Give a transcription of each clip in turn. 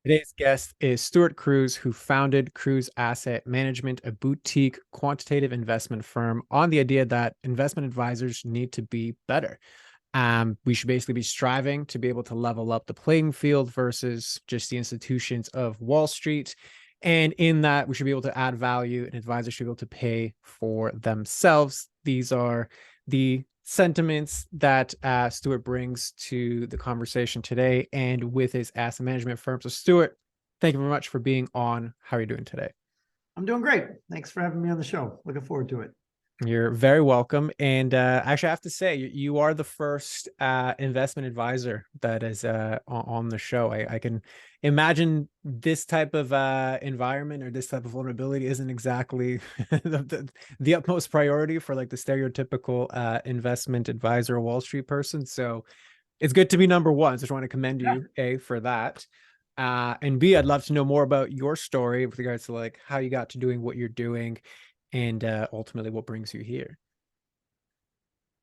Today's guest is Stuart Kruse, who founded Kruse Asset Management, a boutique quantitative investment firm, on the idea that investment advisors need to be better. We should basically be striving to be able to level up the playing field versus just the institutions of Wall Street. And in that, we should be able to add value, and advisors should be able to pay for themselves. These are the sentiments that Stuart brings to the conversation today and with his asset management firm. So, Stuart, thank you very much for being on. How are you doing today? I'm doing great. Thanks for having me on the show. Looking forward to it. You're very welcome. And actually, I have to say, you are the first investment advisor that is on the show. I can imagine this type of environment or this type of vulnerability isn't exactly the utmost priority for like the stereotypical investment advisor, Wall Street person. So it's good to be number one. So I just want to commend Yeah. you, A, for that. And B, I'd love to know more about your story with regards to like how you got to doing what you're doing and ultimately what brings you here.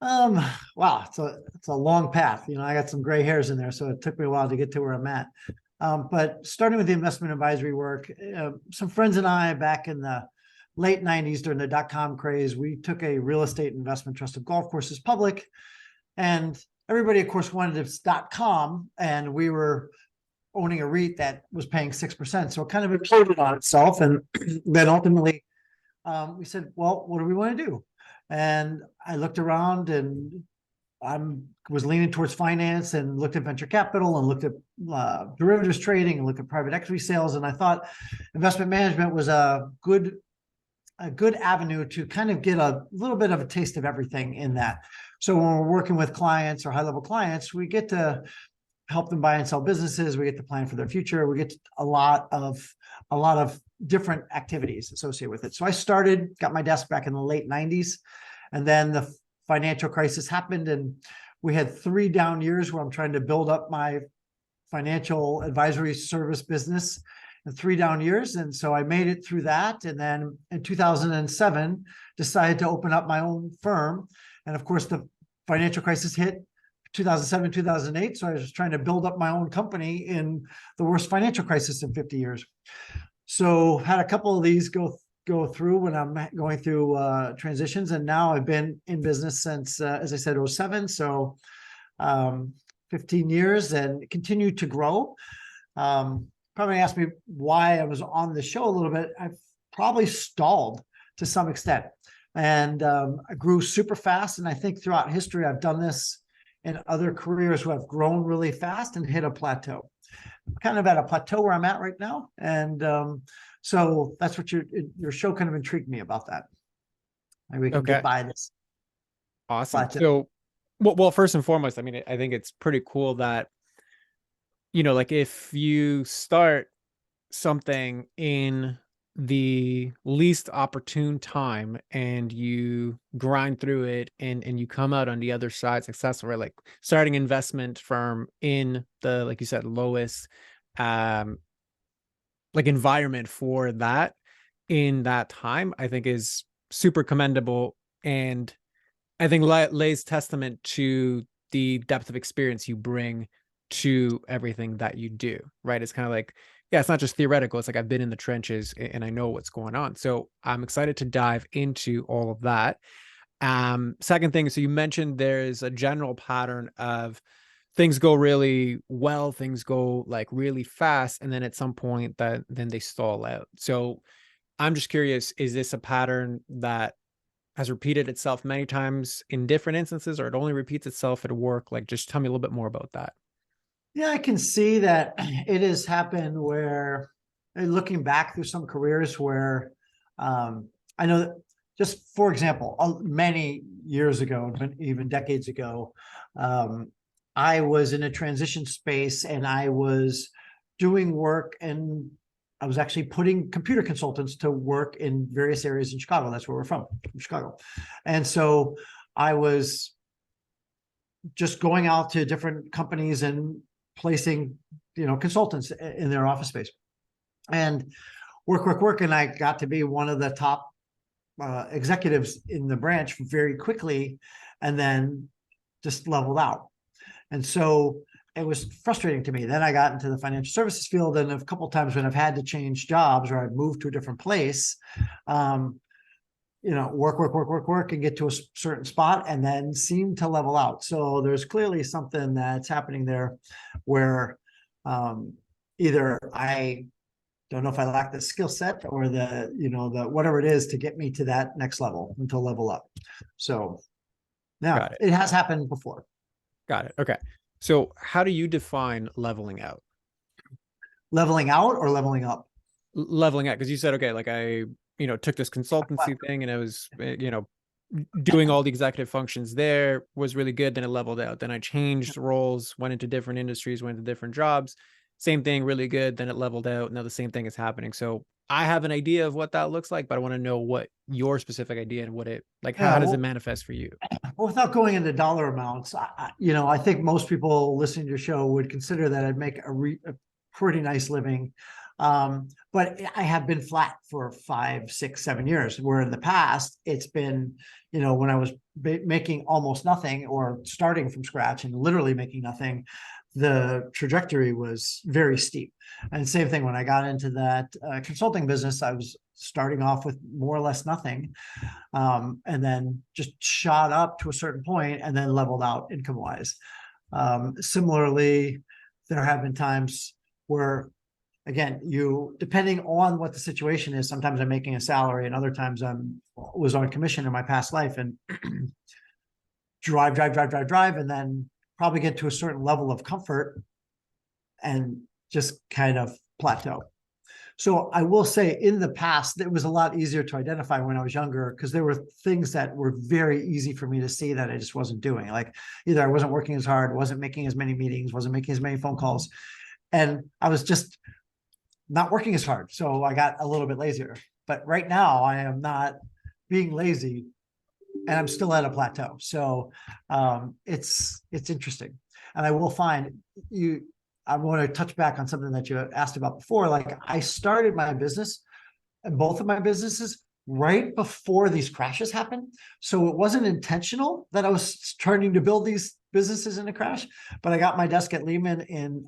Um, wow, it's a long path. I got some gray hairs in there, so it took me a while to get to where I'm at. But starting with the investment advisory work, some friends and I back in the late 90s during the dot-com craze, we took a real estate investment trust of golf courses public. And everybody, of course, wanted .com, and we were owning a REIT that was paying 6%. So it kind of imploded on itself. And then ultimately we said, well, what do we want to do? And I looked around and I was leaning towards finance and looked at venture capital and looked at derivatives trading and looked at private equity sales. And I thought investment management was a good avenue to kind of get a little bit of a taste of everything in that. So when we're working with clients or high level clients, we get to help them buy and sell businesses. We get to plan for their future. We get a lot of different activities associated with it. So I got my desk back in the late 90s, and then the financial crisis happened, and we had 3 down years where I'm trying to build up my financial advisory service business in 3 down years. And so I made it through that. And then in 2007, decided to open up my own firm. And of course, the financial crisis hit 2007, 2008. So I was trying to build up my own company in the worst financial crisis in 50 years. So had a couple of these go through when I'm going through transitions. And now I've been in business since, as I said, '07. So 15 years and continue to grow. Probably asked me why I was on the show a little bit. I've probably stalled to some extent. And I grew super fast. And I think throughout history, I've done this in other careers who have grown really fast and hit a plateau. I'm kind of at a plateau where I'm at right now. And so that's what your show kind of intrigued me about that. Maybe we can Okay, get by this awesome. plateau. So, well, first and foremost, I mean, I think it's pretty cool that, like if you start something in the least opportune time and you grind through it and you come out on the other side successful, right? Like starting investment firm in the, like you said, lowest um like environment for that in that time, I think is super commendable. And I think lays testament to the depth of experience you bring to everything that you do, right? It's kind of like, yeah, it's not just theoretical. It's like I've been in the trenches and I know what's going on. So I'm excited to dive into all of that. Second thing, so you mentioned there's a general pattern of things go really well, things go like really fast, and then at some point that then they stall out. So I'm just curious, is this a pattern that has repeated itself many times in different instances, or it only repeats itself at work? Like, just tell me a little bit more about that. Yeah, I can see that it has happened where, looking back through some careers where I know that, just for example, many years ago, even decades ago, I was in a transition space and I was doing work, and I was actually putting computer consultants to work in various areas in Chicago. That's where we're from Chicago. And so I was just going out to different companies and placing, consultants in their office space, and work. And I got to be one of the top executives in the branch very quickly, and then just leveled out. And so it was frustrating to me. Then I got into the financial services field, and a couple of times when I've had to change jobs or I've moved to a different place, work, and get to a certain spot and then seem to level out. So there's clearly something that's happening there where either I don't know if I lack the skill set or the whatever it is to get me to that next level and to level up. So yeah, Got it. it has happened before. Got it. Okay. So how do you define leveling out? Leveling out or leveling up? Leveling out, because you said, okay, like I, took this consultancy thing and I was, doing all the executive functions there, was really good. Then it leveled out. Then I changed roles, went into different industries, went to different jobs. Same thing, really good. Then it leveled out. Now the same thing is happening. So I have an idea of what that looks like, but I want to know what your specific idea and what it like. Yeah, How does it manifest for you? well, without going into dollar amounts, I think most people listening to your show would consider that I'd make a pretty nice living. But I have been flat for 5, 6, 7 years, where in the past it's been, when I was making almost nothing or starting from scratch and literally making nothing, the trajectory was very steep. And same thing when I got into that consulting business, I was starting off with more or less nothing, and then just shot up to a certain point and then leveled out income wise. Similarly, there have been times where, again, depending on what the situation is, sometimes I'm making a salary and other times was on commission in my past life, and drive, and then probably get to a certain level of comfort and just kind of plateau. So I will say in the past, it was a lot easier to identify when I was younger, because there were things that were very easy for me to see that I just wasn't doing. Like either I wasn't working as hard, wasn't making as many meetings, wasn't making as many phone calls, and I was just not working as hard. So I got a little bit lazier. But right now I am not being lazy and I'm still at a plateau. So it's interesting. And I will find I want to touch back on something that you asked about before. Like I started my business and both of my businesses right before these crashes happened. So it wasn't intentional that I was starting to build these businesses in a crash, but I got my desk at Lehman in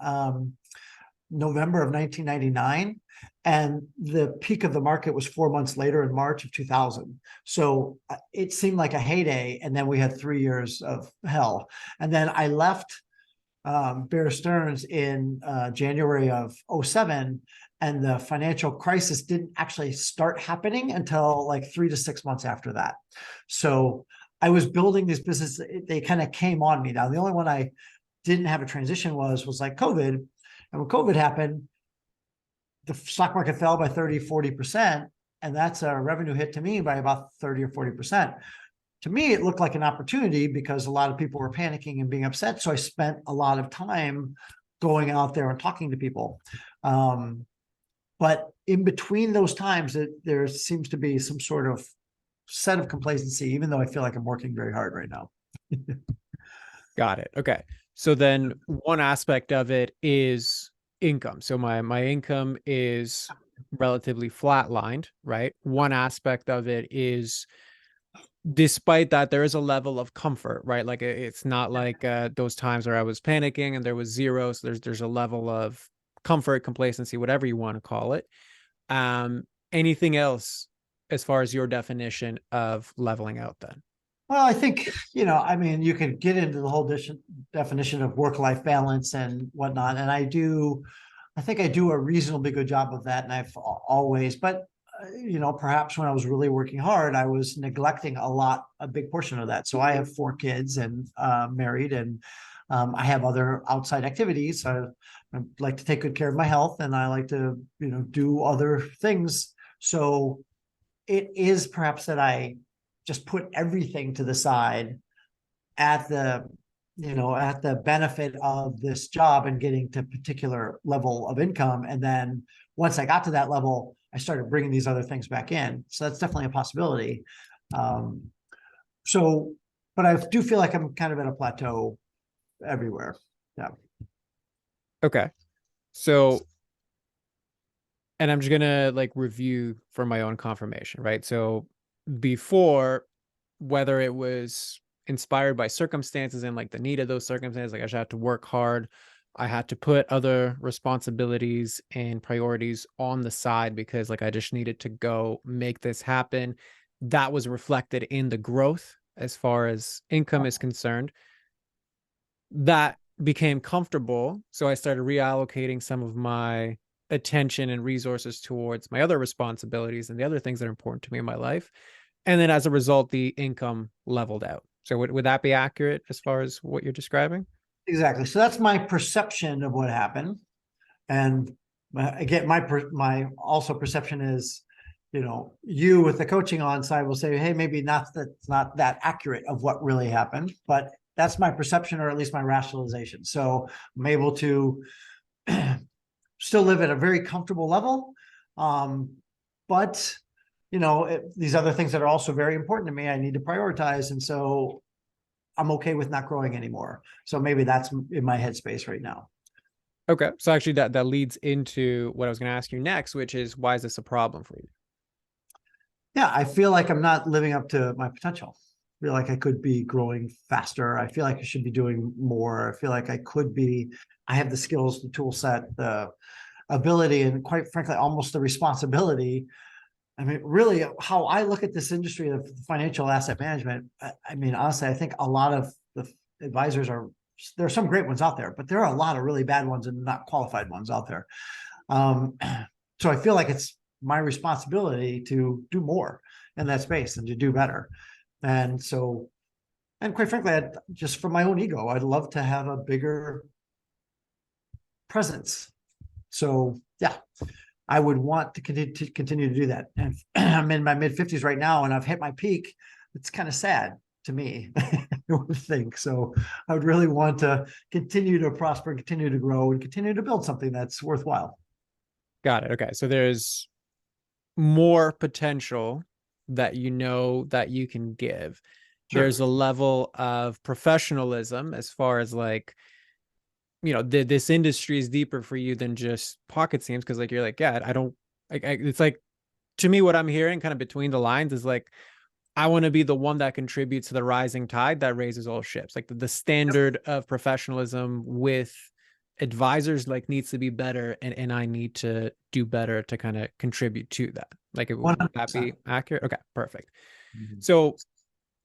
November of 1999. And the peak of the market was 4 months later in March of 2000. So it seemed like a heyday. And then we had 3 years of hell. And then I left Bear Stearns in January of 2007, and the financial crisis didn't actually start happening until like 3 to 6 months after that. So I was building these businesses. They kind of came on me. Now, the only one I didn't have a transition was like COVID. And when COVID happened, the stock market fell by 30, 40%. And that's a revenue hit to me by about 30 or 40%. To me, it looked like an opportunity because a lot of people were panicking and being upset. So I spent a lot of time going out there and talking to people. But in between those times, there seems to be some sort of set of complacency, even though I feel like I'm working very hard right now. Got it. Okay. So then one aspect of it is income. So my income is relatively flatlined, right? One aspect of it is, despite that, there is a level of comfort, right? Like it's not like those times where I was panicking and there was zero. So there's a level of comfort, complacency, whatever you want to call it. Anything else as far as your definition of leveling out then? Well, I think, you could get into the whole definition of work-life balance and whatnot. And I think I do a reasonably good job of that. And I've always, but perhaps when I was really working hard, I was neglecting a big portion of that. So I have 4 kids and married, and I have other outside activities. I like to take good care of my health, and I like to, do other things. So it is perhaps that I just put everything to the side at the benefit of this job and getting to a particular level of income. And then once I got to that level, I started bringing these other things back in. So that's definitely a possibility. But I do feel like I'm kind of at a plateau everywhere. Yeah. Okay. So, and I'm just gonna like review for my own confirmation, right? So before, whether it was inspired by circumstances and like the need of those circumstances, like I should have to work hard I had to put other responsibilities and priorities on the side because like I just needed to go make this happen. That was reflected in the growth as far as income is concerned. That became comfortable. So I started reallocating some of my attention and resources towards my other responsibilities and the other things that are important to me in my life. And then as a result, the income leveled out. So would that be accurate as far as what you're describing? Exactly. So that's my perception of what happened. And again, my also perception is, you with the coaching on side will say, hey, maybe that's not that accurate of what really happened, but that's my perception, or at least my rationalization. So I'm able to still live at a very comfortable level. But these other things that are also very important to me, I need to prioritize. And so I'm okay with not growing anymore. So maybe that's in my headspace right now. Okay. So actually that leads into what I was going to ask you next, which is why is this a problem for you? Yeah, I feel like I'm not living up to my potential. I feel like I could be growing faster. I feel like I should be doing more. I feel like I have the skills, the tool set, the ability, and quite frankly, almost the responsibility. I mean, really, how I look at this industry of financial asset management, I mean, honestly, I think a lot of the advisors there are some great ones out there, but there are a lot of really bad ones and not qualified ones out there. Um, so I feel like it's my responsibility to do more in that space and to do better. And so, and quite frankly, just for my own ego, I'd love to have a bigger presence. So yeah, I would want to continue to do that. And I'm in my mid 50s right now, and I've hit my peak. It's kind of sad to me, I would think. So I would really want to continue to prosper, continue to grow, and continue to build something that's worthwhile. Got it. Okay. So there's more potential that you know that you can give. Sure. There's a level of professionalism as far as like, this industry is deeper for you than just pocket seams. Cause like, you're like, yeah, I don't, it's like, to me, what I'm hearing kind of between the lines is like, I want to be the one that contributes to the rising tide that raises all ships. Like the standard of professionalism with advisors like needs to be better, and I need to do better to kind of contribute to that. Like would that 100%. be accurate? Okay, perfect. Mhm. So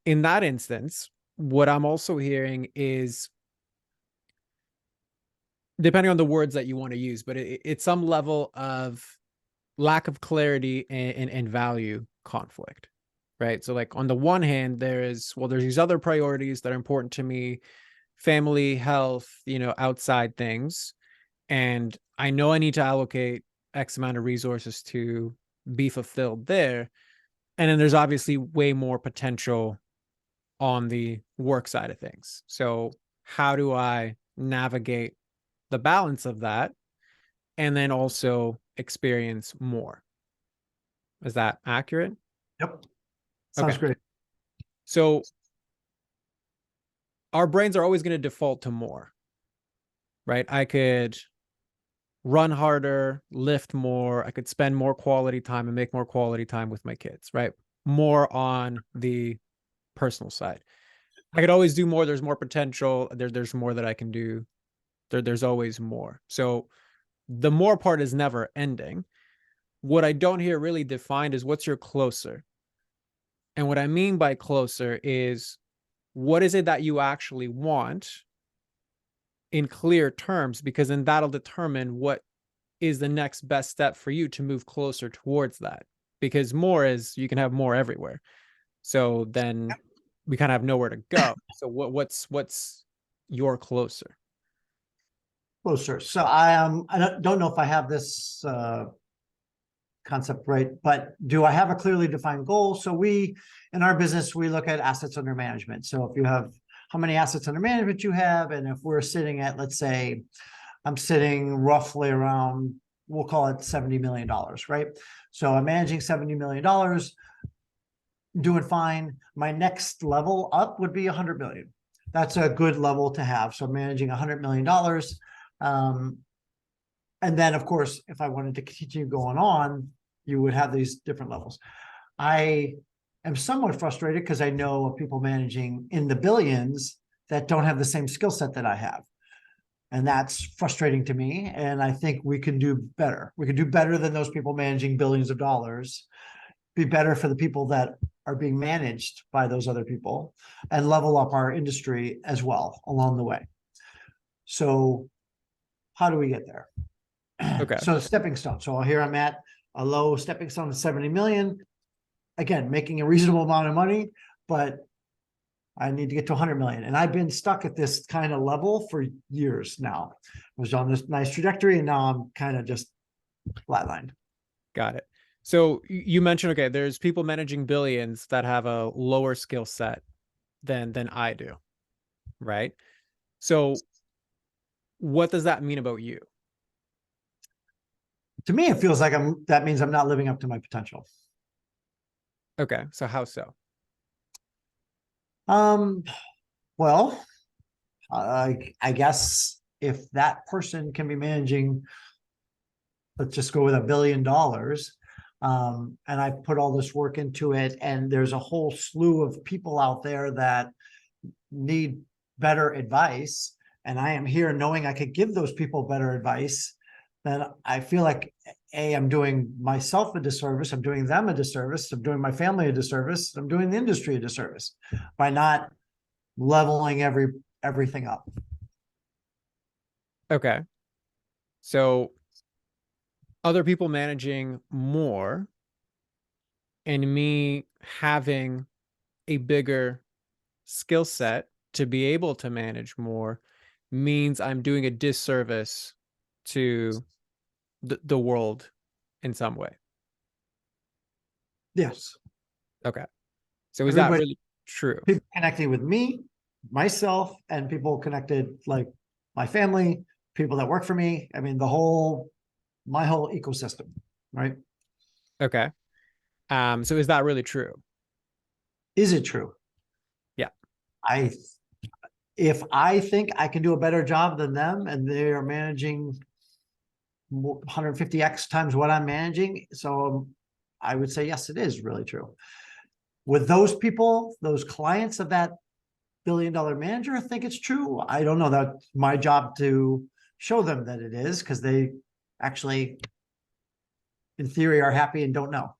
in that instance, what I'm also hearing is, depending on the words that you want to use, but it's some level of lack of clarity and value conflict, right? So like on the one hand, there's these other priorities that are important to me, family, health, outside things. And I know I need to allocate X amount of resources to be fulfilled there. And then there's obviously way more potential on the work side of things. So how do I navigate the balance of that and then also experience more? Is that accurate? Yep. Sounds Okay. great. So our brains are always going to default to more, right? I could run harder, lift more, I could spend more quality time and make more quality time with my kids, right? More on the personal side. I could always do more. There's more potential. There's more that I can do. There's always more. So the more part is never ending. What I don't hear really defined is what's your closer. And what I mean by closer is what is it that you actually want in clear terms, because then that'll determine what is the next best step for you to move closer towards that. Because more is you can have more everywhere. So then we kind of have nowhere to go. So what's your closer? Closer. So I don't know if I have this concept right, but do I have a clearly defined goal? So in our business, we look at assets under management. So if you have how many assets under management you have, and if we're sitting at, let's say, I'm sitting roughly around, we'll call it $70 million, right? So I'm managing $70 million, doing fine. My next level up would be 100 million. That's a good level to have. So I'm managing $100 million. And then, of course, if I wanted to continue going on, you would have these different levels. I am somewhat frustrated because I know of people managing in the billions that don't have the same skill set that I have. And that's frustrating to me. And I think we can do better. We can do better than those people managing billions of dollars, be better for the people that are being managed by those other people, and level up our industry as well along the way. So how do we get there? Okay. So stepping stone. So here I'm at a low stepping stone of 70 million. Again, making a reasonable amount of money, but I need to get to 100 million. And I've been stuck at this kind of level for years now. I was on this nice trajectory, and now I'm kind of just flatlined. Got it. So you mentioned, okay, there's people managing billions that have a lower skill set than I do, right? So what does that mean about you? To me, it feels like that means I'm not living up to my potential. Okay, so how so? Um, well, I guess if that person can be managing, let's just go with $1 billion, and I put all this work into it, and there's a whole slew of people out there that need better advice, and I am here knowing I could give those people better advice, then I feel like I'm doing myself a disservice, I'm doing them a disservice, I'm doing my family a disservice, I'm doing the industry a disservice by not leveling everything up. Okay. So other people managing more and me having a bigger skill set to be able to manage more means I'm doing a disservice to the world in some way. Yes. Okay. So is that Everybody, really true? people connecting with me, myself, and people connected like my family, people that work for me. I mean, my whole ecosystem, right? Okay. So is that really true? Is it true? Yeah. I, if I think I can do a better job than them and they are managing 150x times what I'm managing, so I would say yes, it is really true. With those people, those clients of that billion-dollar manager, I think it's true. I don't know. That's my job to show them that it is, because they actually, in theory, are happy and don't know.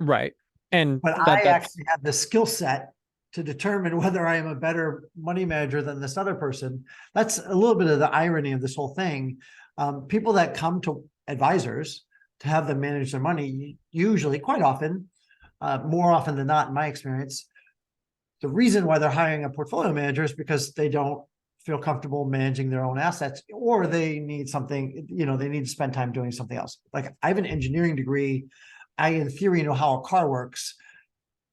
Right. And But I that's actually have the skill set to determine whether I am a better money manager than this other person. That's a little bit of the irony of this whole thing. People that come to advisors to have them manage their money, usually, quite often, more often than not, in my experience, the reason why they're hiring a portfolio manager is because they don't feel comfortable managing their own assets, or they need something, they need to spend time doing something else. Like, I have an engineering degree. I, in theory, know how a car works,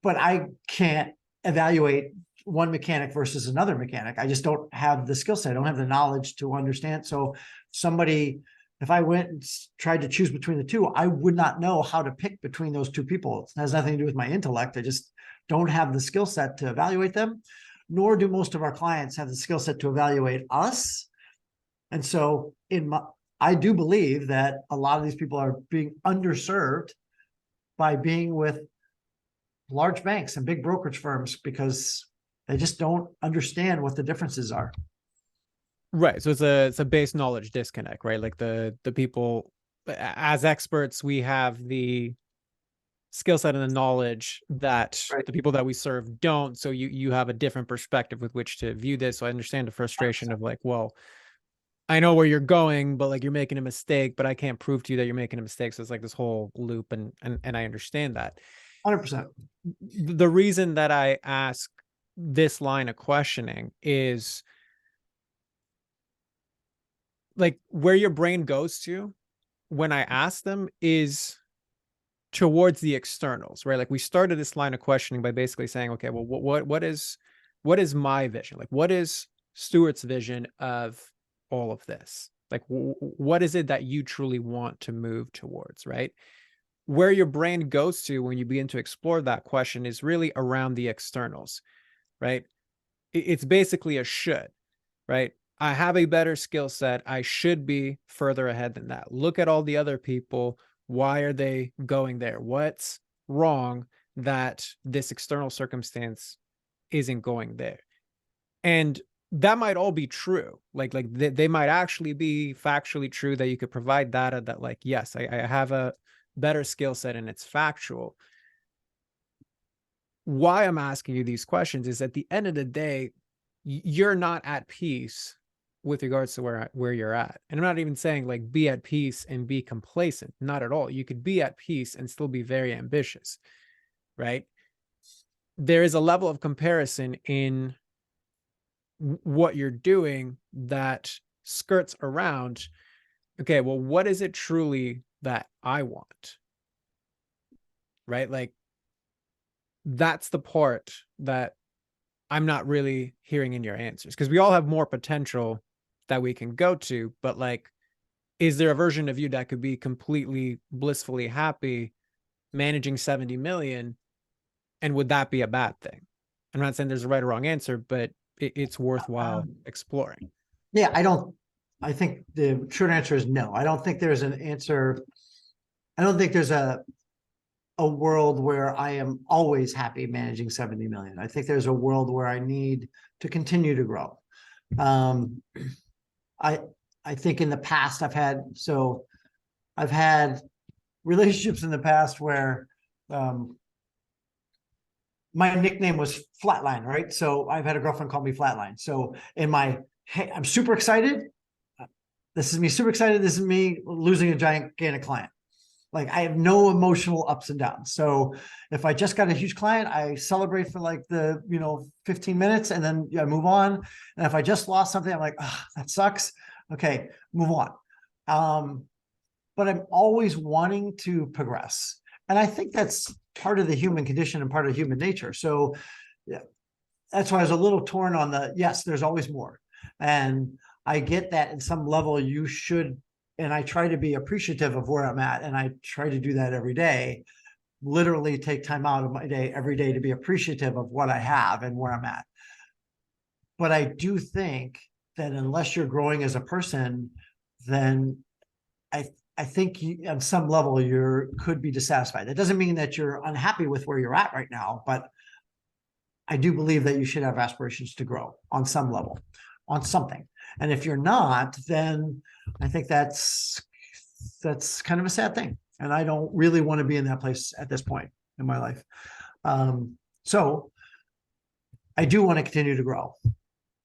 but I can't evaluate one mechanic versus another mechanic. I just don't have the skill set. I don't have the knowledge to understand. So if I went and tried to choose between the two, I would not know how to pick between those two people. It has nothing to do with my intellect. I just don't have the skill set to evaluate them, nor do most of our clients have the skill set to evaluate us. And so I do believe that a lot of these people are being underserved by being with large banks and big brokerage firms, because they just don't understand what the differences are. right. So it's a base knowledge disconnect, right? Like the people, as experts, we have the skill set and the knowledge that Right. the people that we serve don't. So you have a different perspective with which to view this. So I understand the frustration of like, well, I know where you're going, but like you're making a mistake, but I can't prove to you that you're making a mistake. So it's like this whole loop, and I understand that. 100%. The reason that I ask this line of questioning is like where your brain goes to when I ask them is towards the externals, right? Like we started this line of questioning by basically saying, okay, well, what is my vision? Like, what is Stuart's vision of all of this? Like, what is it that you truly want to move towards, right? Where your brain goes to when you begin to explore that question is really around the externals, right? It's basically a should, right? I have a better skill set. I should be further ahead than that. Look at all the other people. Why are they going there? What's wrong that this external circumstance isn't going there? And that might all be true. Like they might actually be factually true, that you could provide data that, like, yes, I have a better skill set and it's factual. Why I'm asking you these questions is, at the end of the day, you're not at peace with regards to where you're at. And I'm not even saying like be at peace and be complacent. Not at all. You could be at peace and still be very ambitious, right? There is a level of comparison in what you're doing that skirts around, okay, well, what is it truly that I want? Right? Like, that's the part that I'm not really hearing in your answers, because we all have more potential that we can go to, but like, is there a version of you that could be completely blissfully happy managing 70 million? And would that be a bad thing? I'm not saying there's a right or wrong answer, but it's worthwhile exploring. Yeah, I think the short answer is no. I don't think there's an answer. I don't think there's a world where I am always happy managing 70 million. I think there's a world where I need to continue to grow. Um, I I think in the past I've had relationships in the past where my nickname was Flatline, right? So I've had a girlfriend call me Flatline. So hey, I'm super excited. This is me super excited. This is me losing a gigantic client. Like, I have no emotional ups and downs. So if I just got a huge client, I celebrate for like the 15 minutes and then I move on. And if I just lost something, I'm like, oh, that sucks. Okay, move on. But I'm always wanting to progress. And I think that's part of the human condition and part of human nature. So yeah, that's why I was a little torn on yes, there's always more. And I get that in some level you should, and I try to be appreciative of where I'm at. And I try to do that every day, literally take time out of my day every day to be appreciative of what I have and where I'm at. But I do think that unless you're growing as a person, then I think on some level you could be dissatisfied. That doesn't mean that you're unhappy with where you're at right now, but I do believe that you should have aspirations to grow on some level, on something. And if you're not, then I think that's kind of a sad thing. And I don't really want to be in that place at this point in my life. So I do want to continue to grow.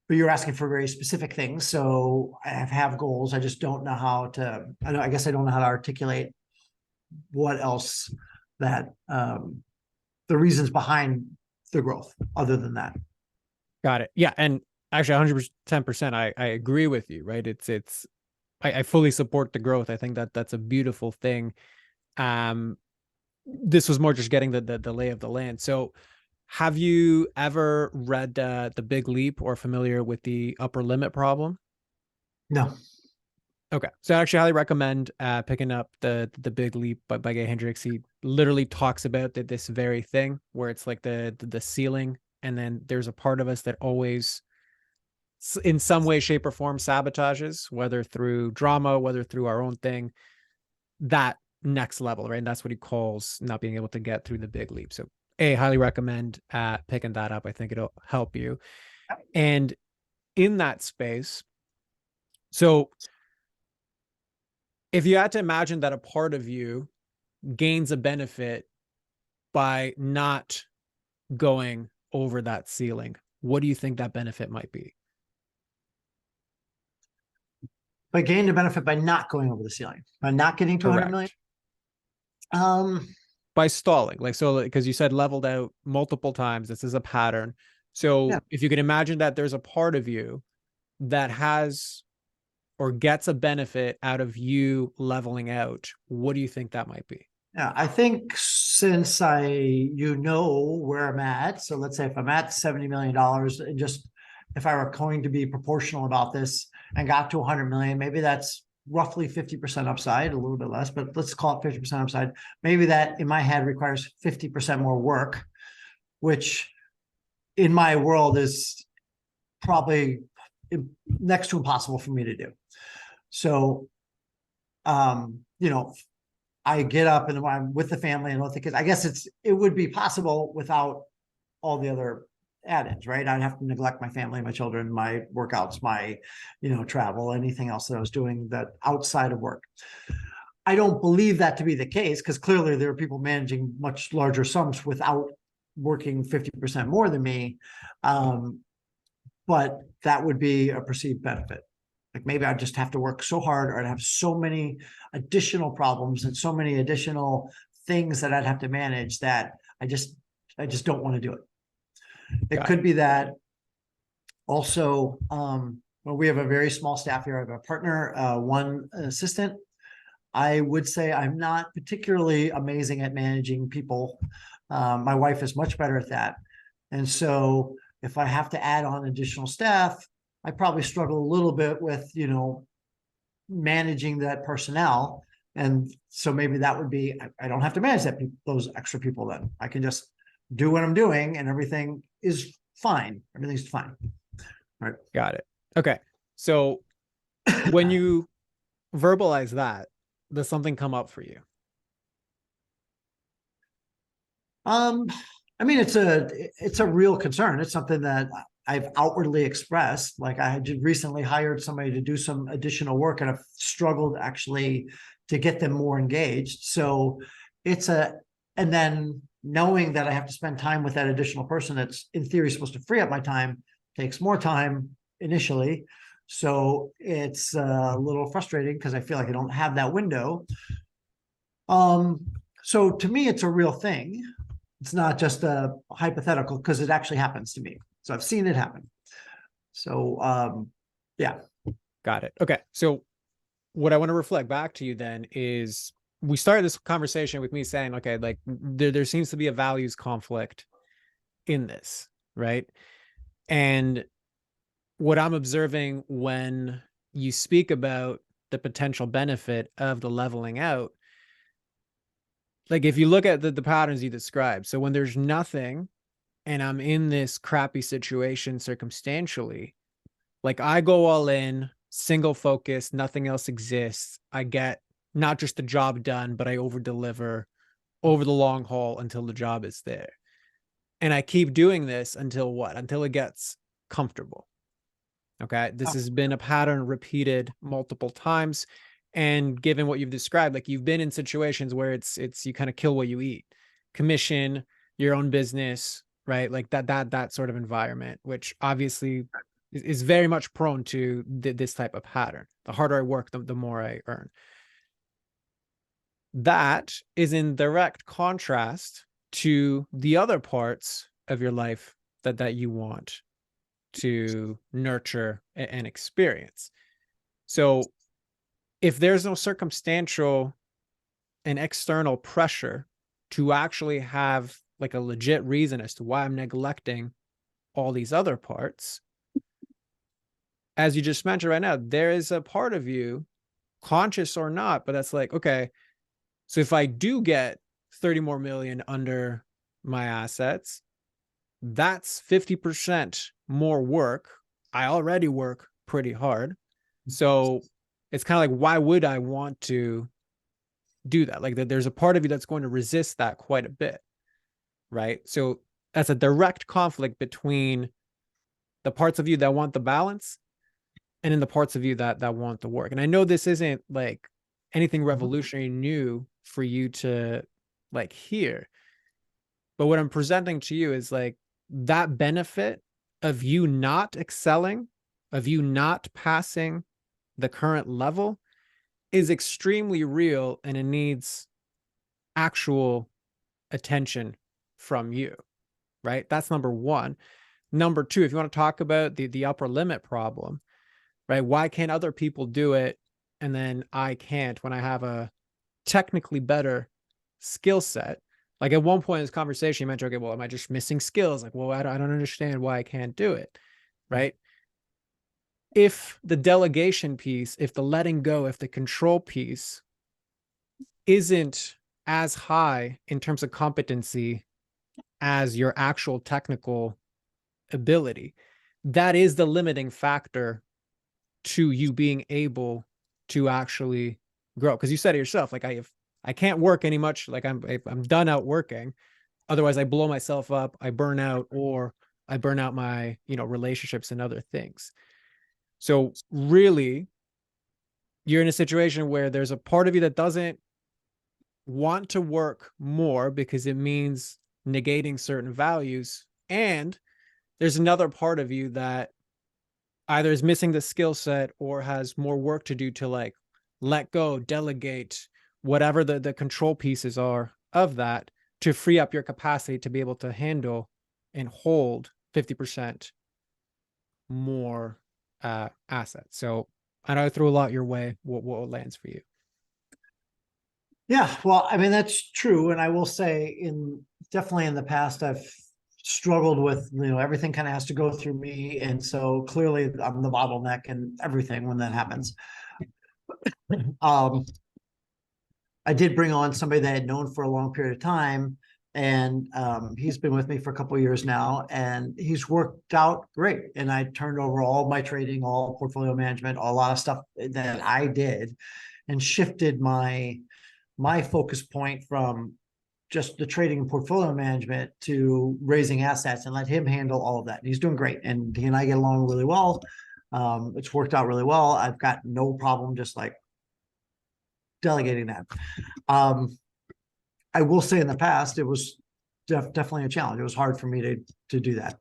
But you're asking for very specific things. So I have goals. I just don't know how to, I guess I don't know how to articulate what else that the reasons behind the growth other than that. Got it. Yeah. And actually 110%, I agree with you, right? I fully support the growth. I think that that's a beautiful thing. This was more just getting the lay of the land. So have you ever read The Big Leap or familiar with the upper limit problem? No. Okay. So I actually highly recommend picking up the Big Leap by Gay Hendricks. He literally talks about this very thing where it's like the ceiling, and then there's a part of us that always in some way, shape, or form sabotages, whether through drama, whether through our own thing, that next level, right? And that's what he calls not being able to get through the big leap. So highly recommend picking that up. I think it'll help you. And in that space, so if you had to imagine that a part of you gains a benefit by not going over that ceiling, what do you think that benefit might be? But gain the benefit by not going over the ceiling, by not getting to 100 million. Correct. By stalling, like, so because you said leveled out multiple times, this is a pattern. So Yeah. if you can imagine that there's a part of you that has or gets a benefit out of you leveling out, what do you think that might be? Yeah, I think since where I'm at, so let's say if I'm at $70 million and just if I were going to be proportional about this and got to 100 million, maybe that's roughly 50% upside, a little bit less, but let's call it 50% upside. Maybe that in my head requires 50% more work, which in my world is probably next to impossible for me to do. So, I get up and I'm with the family and I think I guess it would be possible without all the other add-ins, right? I'd have to neglect my family, my children, my workouts, my, travel, anything else that I was doing that outside of work. I don't believe that to be the case, because clearly there are people managing much larger sums without working 50% more than me. But that would be a perceived benefit. Like maybe I'd just have to work so hard, or I'd have so many additional problems and so many additional things that I'd have to manage that I just don't want to do it. It could be that. Also, well, we have a very small staff here. I have a partner, one assistant. I would say I'm not particularly amazing at managing people. My wife is much better at that. And so if I have to add on additional staff, I probably struggle a little bit with, managing that personnel. And so maybe that would be, I don't have to manage those extra people then. I can just do what I'm doing and everything is fine. Everything's fine. All right. Got it. Okay. So when you verbalize that, does something come up for you? I mean, it's a real concern. It's something that I've outwardly expressed. Like I had recently hired somebody to do some additional work, and I've struggled actually to get them more engaged. So and then knowing that I have to spend time with that additional person that's in theory supposed to free up my time takes more time initially. So it's a little frustrating because I feel like I don't have that window. So to me, it's a real thing. It's not just a hypothetical, because it actually happens to me. So I've seen it happen. So yeah. Got it. Okay. So what I want to reflect back to you then is, we started this conversation with me saying, okay, like there seems to be a values conflict in this, right? And what I'm observing when you speak about the potential benefit of the leveling out, like if you look at the patterns you described, so when there's nothing and I'm in this crappy situation circumstantially, like I go all in, single focus, nothing else exists. I get not just the job done, but I over deliver over the long haul until the job is there. And I keep doing this until what? Until it gets comfortable. Okay. This has been a pattern repeated multiple times. And given what you've described, like you've been in situations where it's you kind of kill what you eat, commission, your own business, right? Like that sort of environment, which obviously is very much prone to this type of pattern. The harder I work, the more I earn. That is in direct contrast to the other parts of your life that you want to nurture and experience. So if there's no circumstantial and external pressure to actually have like a legit reason as to why I'm neglecting all these other parts, as you just mentioned right now, there is a part of you, conscious or not, but that's like, okay, so if I do get 30 more million under my assets, that's 50% more work. I already work pretty hard. So it's kind of like, why would I want to do that? Like there's a part of you that's going to resist that quite a bit, right? So that's a direct conflict between the parts of you that want the balance and in the parts of you that want the work. And I know this isn't like anything revolutionary new for you to like hear, but what I'm presenting to you is like that benefit of you not excelling, of you not passing the current level is extremely real, and it needs actual attention from you, right? That's number one. Number two, if you want to talk about the upper limit problem, right? Why can't other people do it and then I can't when I have a technically better skill set? Like at one point in this conversation, you mentioned, okay, well, am I just missing skills? Like, well, I don't understand why I can't do it, right? If the delegation piece, if the letting go, if the control piece isn't as high in terms of competency as your actual technical ability, that is the limiting factor to you being able to actually grow. Because you said it yourself, like I can't work any much, like I'm done out working. Otherwise I blow myself up, I burn out, or I burn out my, relationships and other things. So really, you're in a situation where there's a part of you that doesn't want to work more because it means negating certain values. And there's another part of you that either is missing the skill set or has more work to do to like let go, delegate, whatever the control pieces are of that, to free up your capacity to be able to handle and hold 50% more assets. So I know I threw a lot your way. What lands for you? Yeah, well, I mean, that's true. And I will say definitely in the past, I've struggled with, everything kind of has to go through me. And so clearly I'm the bottleneck and everything when that happens. Um, I did bring on somebody that I had known for a long period of time, and he's been with me for a couple of years now, and he's worked out great. And I turned over all my trading, all portfolio management, a lot of stuff that I did, and shifted my focus point from just the trading and portfolio management to raising assets, and let him handle all of that. And he's doing great, and he and I get along really well. It's worked out really well. I've got no problem just like delegating that. I will say in the past, it was definitely a challenge. It was hard for me to do that.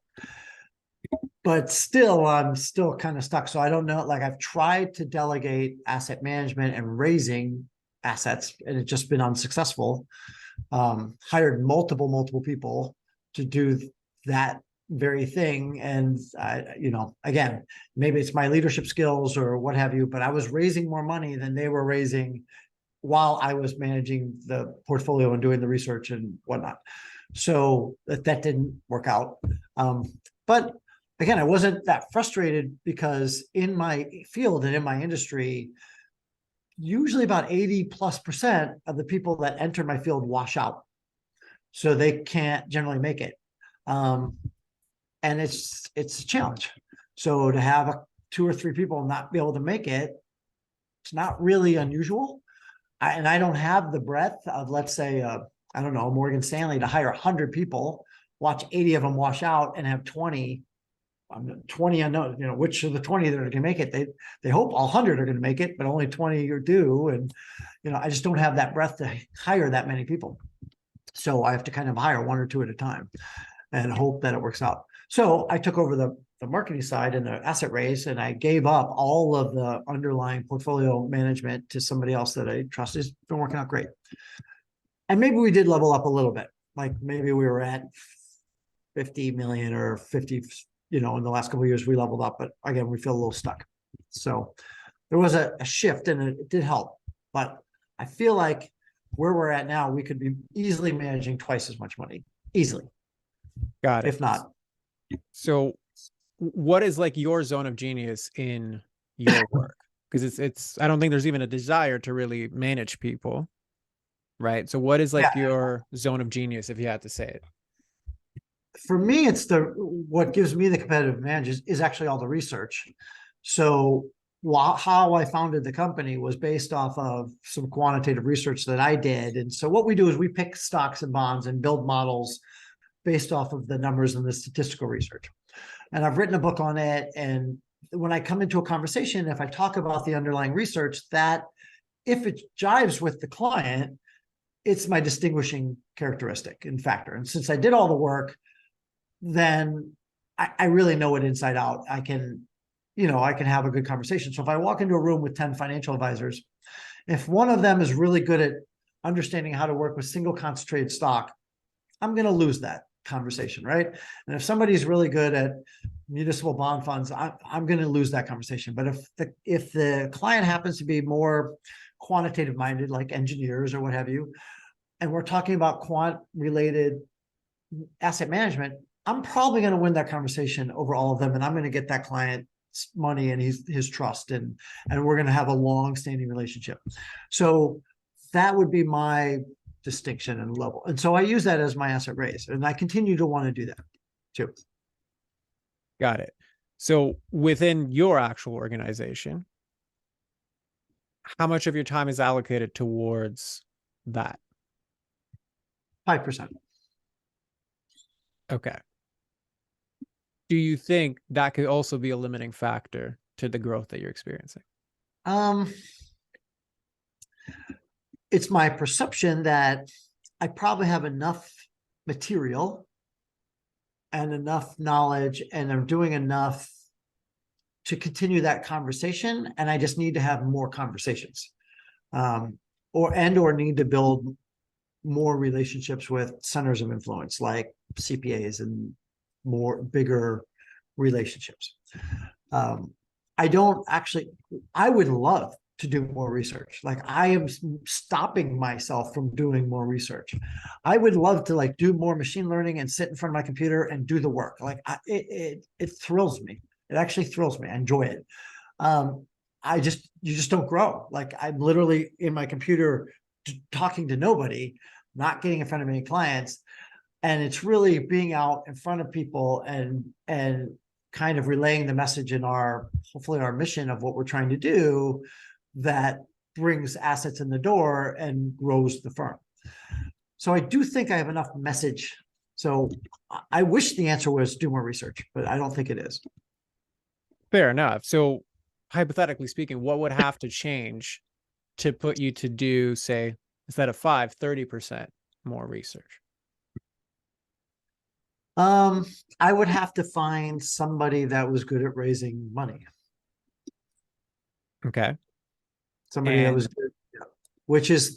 But still, I'm still kind of stuck. So I don't know, like I've tried to delegate asset management and raising assets, and it's just been unsuccessful. Hired multiple people to do that very thing. And again, maybe it's my leadership skills or what have you, but I was raising more money than they were raising while I was managing the portfolio and doing the research and whatnot. So that didn't work out. But again, I wasn't that frustrated because in my field and in my industry, usually about 80+% of the people that enter my field wash out. So they can't generally make it. And it's a challenge. So to have 2 or 3 people not be able to make it, it's not really unusual. And I don't have the breadth of, let's say, I don't know, Morgan Stanley to hire 100 people, watch 80 of them wash out, and have 20 unknown, which of the 20 that are going to make it. They hope all 100 are going to make it, but only 20 are due. And, I just don't have that breadth to hire that many people. So I have to kind of hire 1 or 2 at a time and hope that it works out. So I took over the marketing side and the asset raise, and I gave up all of the underlying portfolio management to somebody else that I trust. It's been working out great. And maybe we did level up a little bit. Like maybe we were at 50 million or 50, in the last couple of years we leveled up, but again, we feel a little stuck. So there was a shift, and it did help. But I feel like where we're at now, we could be easily managing twice as much money, easily. Got it. If not. So what is like your zone of genius in your work? Because it's I don't think there's even a desire to really manage people, right? So what is like your zone of genius, if you had to say it? For me, it's what gives me the competitive advantage is actually all the research. So how I founded the company was based off of some quantitative research that I did. And so what we do is we pick stocks and bonds and build models based off of the numbers and the statistical research. And I've written a book on it. And when I come into a conversation, if I talk about the underlying research, that if it jives with the client, it's my distinguishing characteristic and factor. And since I did all the work, then I really know it inside out. I can have a good conversation. So if I walk into a room with 10 financial advisors, if one of them is really good at understanding how to work with single concentrated stock, I'm going to lose that conversation, right? And if somebody's really good at municipal bond funds, I'm going to lose that conversation. But if the client happens to be more quantitative minded, like engineers or what have you, and we're talking about quant related asset management, I'm probably going to win that conversation over all of them, and I'm going to get that client's money and his trust, and we're going to have a long-standing relationship. So that would be my distinction and level. And so I use that as my asset raise, and I continue to want to do that too. Got it. So within your actual organization, how much of your time is allocated towards that? 5%. Okay. Do you think that could also be a limiting factor to the growth that you're experiencing? Um, it's my perception that I probably have enough material and enough knowledge, and I'm doing enough to continue that conversation. And I just need to have more conversations, or need to build more relationships with centers of influence like CPAs and more bigger relationships. Um, I don't actually, I would love to do more research. Like, I am stopping myself from doing more research. I would love to like do more machine learning and sit in front of my computer and do the work. Like, it thrills me. It actually thrills me. I enjoy it. Um, you just don't grow. Like, I'm literally in my computer talking to nobody, not getting in front of any clients. And it's really being out in front of people and kind of relaying the message in hopefully our mission of what we're trying to do, that brings assets in the door and grows the firm. So I do think I have enough message. So I wish the answer was do more research, but I don't think it is. Fair enough. So hypothetically speaking, what would have to change to put you to do, say, instead of 30% more research? I would have to find somebody that was good at raising money. Okay. Somebody that was And good, yeah. Which is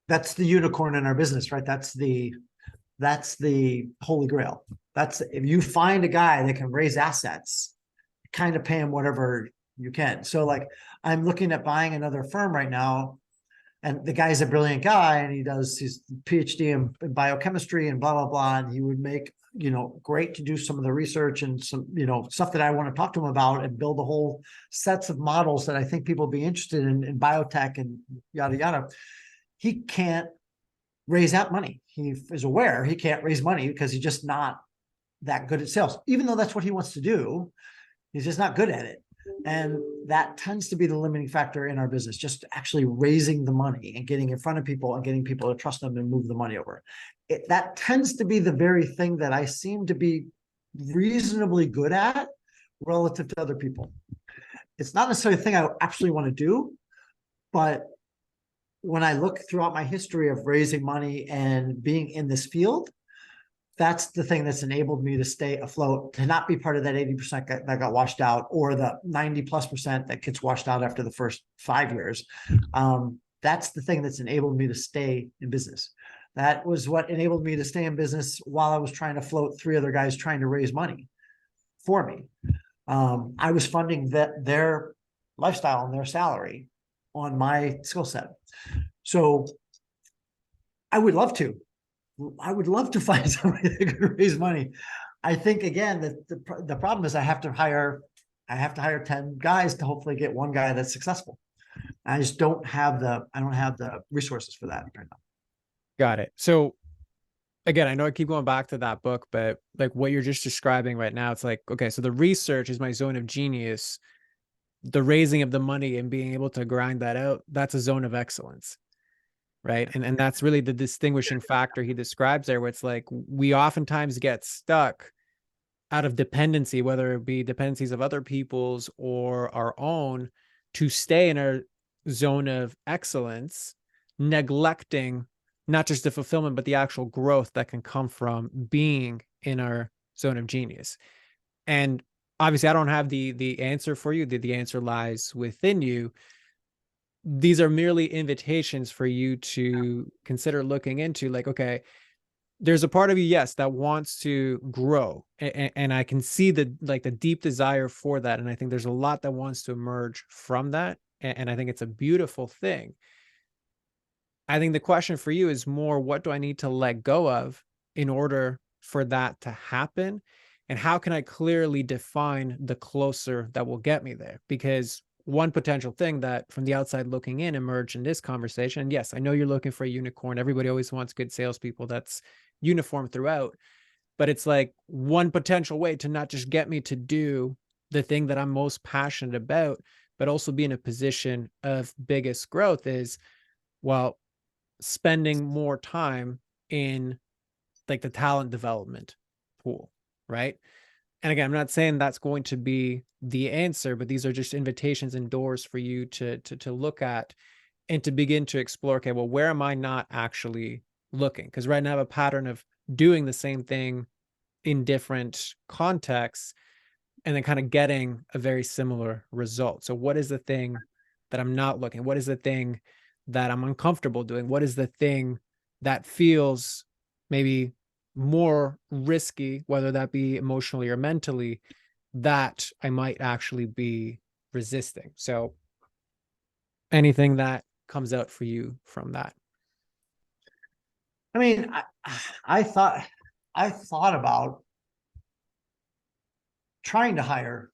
that's the unicorn in our business, right? That's the holy grail. That's, if you find a guy that can raise assets, kind of pay him whatever you can. So like, I'm looking at buying another firm right now, and the guy's a brilliant guy, and he's PhD in biochemistry and blah, blah, blah. And he would make, great to do some of the research and some, stuff that I want to talk to him about, and build a whole sets of models that I think people will be interested in biotech and yada, yada. He can't raise that money. He is aware he can't raise money because he's just not that good at sales, even though that's what he wants to do. He's just not good at it. And that tends to be the limiting factor in our business, just actually raising the money and getting in front of people and getting people to trust them and move the money over. That tends to be the very thing that I seem to be reasonably good at relative to other people. It's not necessarily a thing I actually want to do, but when I look throughout my history of raising money and being in this field, that's the thing that's enabled me to stay afloat, to not be part of that 80% that got washed out, or the 90+% that gets washed out after the first 5 years. That's the thing that's enabled me to stay in business. That was what enabled me to stay in business while I was trying to float 3 other guys trying to raise money for me. I was funding their lifestyle and their salary on my skill set. So I would love to find somebody that could raise money. I think, again, that the problem is I have to hire 10 guys to hopefully get one guy that's successful. I just don't have the resources for that right now. got it. So again, I know I keep going back to that book, but like what you're just describing right now, it's like, okay, so the research is my zone of genius. The raising of the money and being able to grind that out, that's a zone of excellence. Right. And that's really the distinguishing factor he describes there, where it's like we oftentimes get stuck out of dependency, whether it be dependencies of other people's or our own, to stay in our zone of excellence, neglecting not just the fulfillment, but the actual growth that can come from being in our zone of genius. And obviously, I don't have the answer for you. The answer lies within you. These are merely invitations for you to consider looking into, like, okay, there's a part of you, yes, that wants to grow. And I can see the deep desire for that. And I think there's a lot that wants to emerge from that. And I think it's a beautiful thing. I think the question for you is more, what do I need to let go of in order for that to happen? And how can I clearly define the closer that will get me there? Because one potential thing that from the outside looking in emerged in this conversation, and yes, I know you're looking for a unicorn. Everybody always wants good salespeople that's uniform throughout. But it's like one potential way to not just get me to do the thing that I'm most passionate about, but also be in a position of biggest growth is, well, spending more time in like the talent development pool, right? And again, I'm not saying that's going to be the answer, but these are just invitations and doors for you to look at and to begin to explore, okay, well, where am I not actually looking? Because right now I have a pattern of doing the same thing in different contexts and then kind of getting a very similar result. So what is the thing that I'm not looking? What is the thing that I'm uncomfortable doing? What is the thing that feels maybe more risky, whether that be emotionally or mentally, that I might actually be resisting? So anything that comes out for you from that? I mean, I thought I thought about trying to hire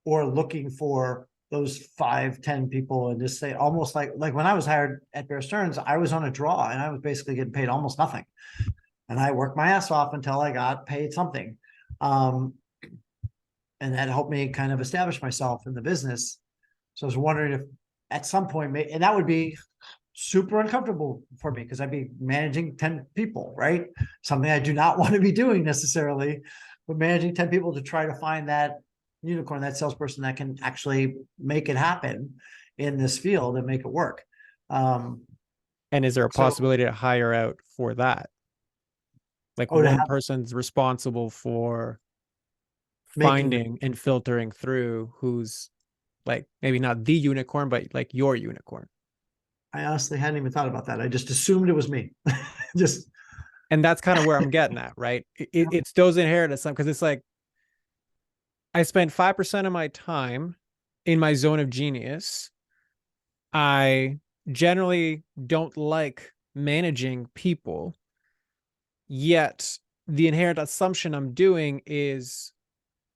or looking for those 5, 10 people and just say almost like when I was hired at Bear Stearns, I was on a draw and I was basically getting paid almost nothing. And I worked my ass off until I got paid something. Um, and that helped me kind of establish myself in the business. So I was wondering if at some point, and that would be super uncomfortable for me because I'd be managing 10 people, right? Something I do not want to be doing necessarily, but managing 10 people to try to find that unicorn, that salesperson that can actually make it happen in this field and make it work. And is there a So, possibility to hire out for that? Like to one have person's responsible for making the, finding and filtering through who's like maybe not the unicorn, but like your unicorn. I honestly hadn't even thought about that. I just assumed it was me. Just, And that's kind of where I'm getting at, right? It's those inheritance because it's like I spend 5% of my time in my zone of genius. I generally don't like managing people, yet the inherent assumption I'm doing is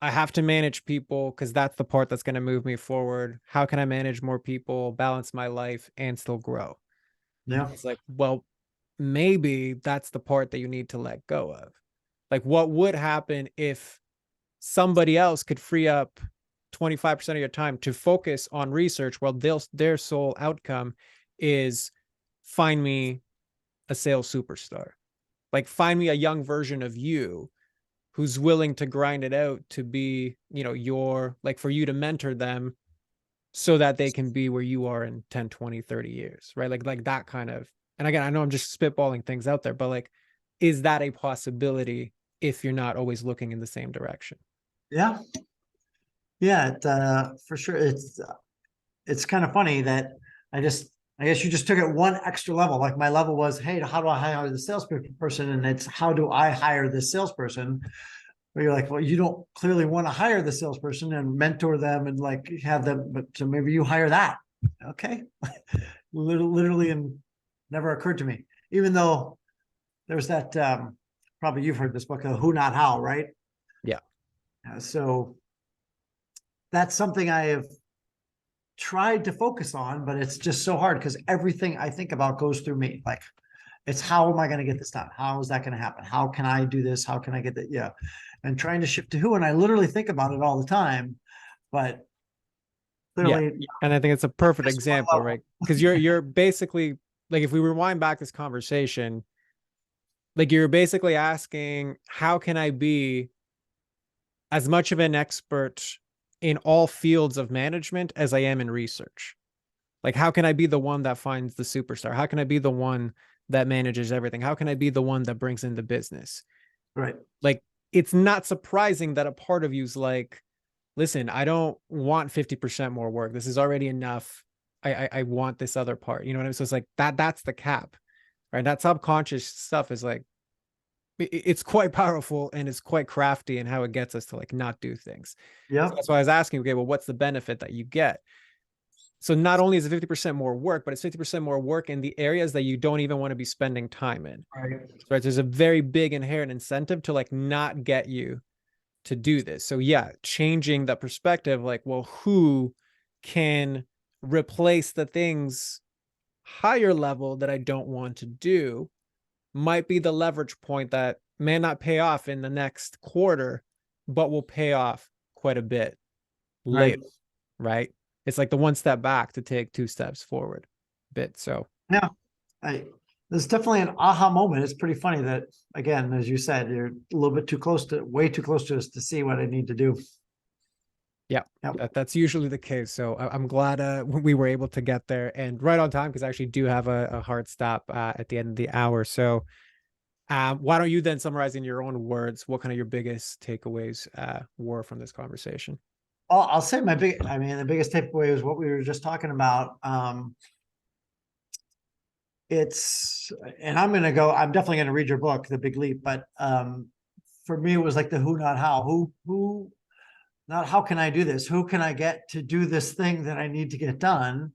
I have to manage people because that's the part that's going to move me forward. How can I manage more people, balance my life, and still grow? yeah, It's like, well, maybe that's the part that you need to let go of. Like, what would happen if somebody else could free up 25% of your time to focus on research while their sole outcome is find me a sales superstar? Like, find me a young version of you who's willing to grind it out to be, your, like, for you to mentor them so that they can be where you are in 10, 20, 30 years, right? Like that kind of, and again, I know I'm just spitballing things out there, but like, is that a possibility if you're not always looking in the same direction? yeah, yeah. For sure. It's kind of funny that I just, I guess you just took it one extra level. Like my level was, hey, how do I hire the salesperson? And it's how do I hire this salesperson? Where you're like, well, you don't clearly want to hire the salesperson and mentor them and like have them, but so maybe you hire that. Okay. Literally, and never occurred to me, even though there's that, probably you've heard this book, Who Not How, right? Yeah. So that's something I have tried to focus on, but it's just so hard because everything I think about goes through me. Like, it's how am I going to get this done? How is that going to happen? How can I do this? How can I get that? Yeah. And trying to shift to who. And I literally think about it all the time, but Yeah. clearly And I think it's a perfect this one example, level. right? Because you're basically like, if we rewind back this conversation, like you're basically asking, how can I be as much of an expert in all fields of management as I am in research? Like, how can I be the one that finds the superstar? How can I be the one that manages everything? How can I be the one that brings in the business? Right. Like, it's not surprising that a part of you's like, listen, I don't want 50% more work. This is already enough. I want this other part. You know what I mean? So it's like that's the cap, right? That subconscious stuff is like, it's quite powerful and it's quite crafty in how it gets us to like not do things. So Yep. that's why I was asking, okay, well, what's the benefit that you get? So not only is it 50% more work, but it's 50% more work in the areas that you don't even want to be spending time in. Right. Right. There's a very big inherent incentive to like not get you to do this. So yeah, changing the perspective, like, well, who can replace the things higher level that I don't want to do might be the leverage point that may not pay off in the next quarter, but will pay off quite a bit Right. later, right? It's like the one step back to take two steps forward bit. So Yeah. I There's definitely an aha moment. It's pretty funny that, again, as you said, you're a little bit too close to, way too close to us to see what I need to do. Yeah, Yep. that's usually the case. So I'm glad we were able to get there and right on time because I actually do have a hard stop at the end of the hour. So why don't you then summarize in your own words what kind of your biggest takeaways were from this conversation? I'll say the biggest takeaway is what we were just talking about. It's, and I'm definitely going to read your book, The Big Leap, but for me, it was like the who, not how. Not how can I do this? Who can I get to do this thing that I need to get done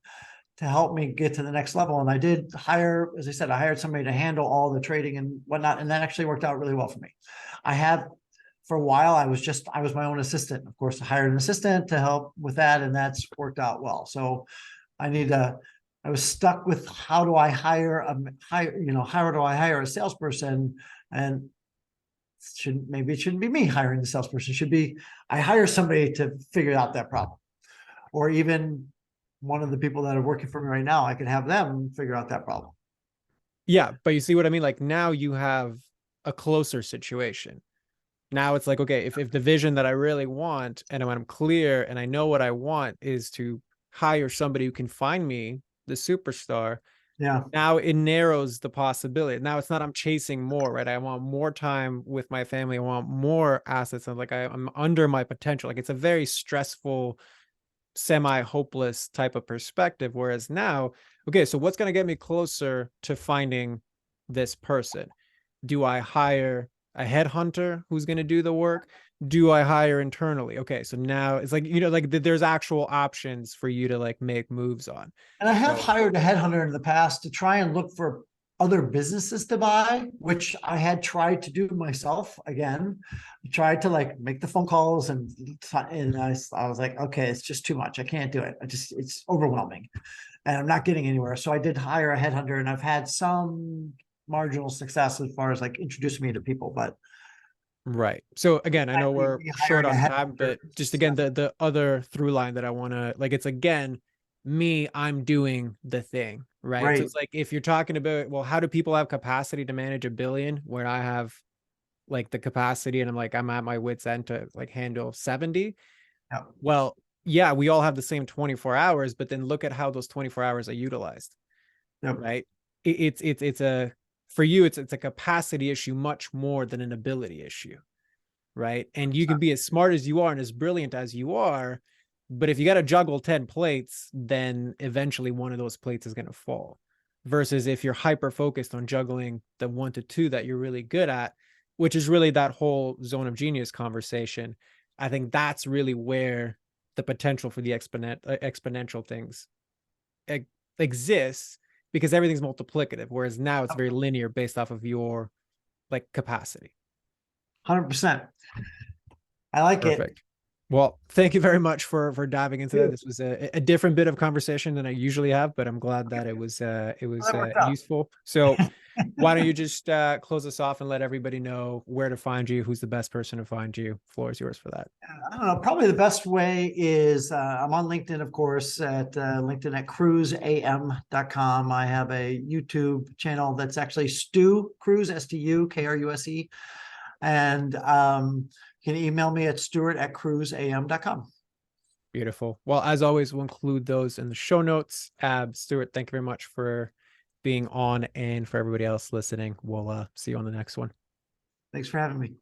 to help me get to the next level? And I did hire, as I said, I hired somebody to handle all the trading and whatnot, and that actually worked out really well for me. I had, for a while, I was my own assistant. Of course, I hired an assistant to help with that, and that's worked out well. So I was stuck with how do I hire how do I hire a salesperson? And maybe it shouldn't be me hiring the salesperson. It should be I hire somebody to figure out that problem. Or even one of the people that are working for me right now, I could have them figure out that problem. Yeah, but you see what I mean? Like now you have a closer situation. Now it's like, okay, if the vision that I really want and when I'm clear and I know what I want is to hire somebody who can find me the superstar, Yeah. now it narrows the possibility. Now it's not I'm chasing more, right? I want more time with my family. I want more assets. And like I'm under my potential. Like it's a very stressful, semi-hopeless type of perspective. Whereas now, okay, so what's going to get me closer to finding this person? Do I hire a headhunter who's going to do the work? Do I hire internally? Okay, so now it's like, like there's actual options for you to like make moves on. And I have So, hired a headhunter in the past to try and look for other businesses to buy, which I had tried to do myself again. I tried to like make the phone calls and I was like, okay, it's just too much. I can't do it. It's overwhelming and I'm not getting anywhere. So I did hire a headhunter and I've had some marginal success as far as like introducing me to people, but right. So again, I know we're me short hiring a on time, headhunter. but just again, the other through line that I want to like, it's again, me, I'm doing the thing, right? So Right. it's like if you're talking about, well, how do people have capacity to manage 1 billion where I have like the capacity and I'm at my wit's end to like handle 70? Yep. Well, yeah, we all have the same 24 hours, but then look at how those 24 hours are utilized, Yep. right? It's a for you, it's a capacity issue much more than an ability issue, right? And you can be as smart as you are and as brilliant as you are, but if you got to juggle 10 plates, then eventually one of those plates is going to fall. Versus if you're hyper focused on juggling the 1 to 2 that you're really good at, which is really that whole zone of genius conversation. I think that's really where the potential for the exponential things exists because everything's multiplicative. Whereas now it's very linear based off of your like capacity. 100%. I like it. Perfect. Well, thank you very much for diving into that. This was a different bit of conversation than I usually have, but I'm glad that it was That worked out. useful. So why don't you just close us off and let everybody know where to find you, who's the best person to find you. Floor is yours for that. I don't know. Probably the best way is I'm on LinkedIn, of course, at LinkedIn at cruseam.com. I have a YouTube channel that's actually Stu Kruse, STU, KRUSE. And you can email me at stuart@cruseam.com. Beautiful. Well, as always, we'll include those in the show notes. Stuart, thank you very much for being on, and for everybody else listening, we'll see you on the next one. Thanks for having me.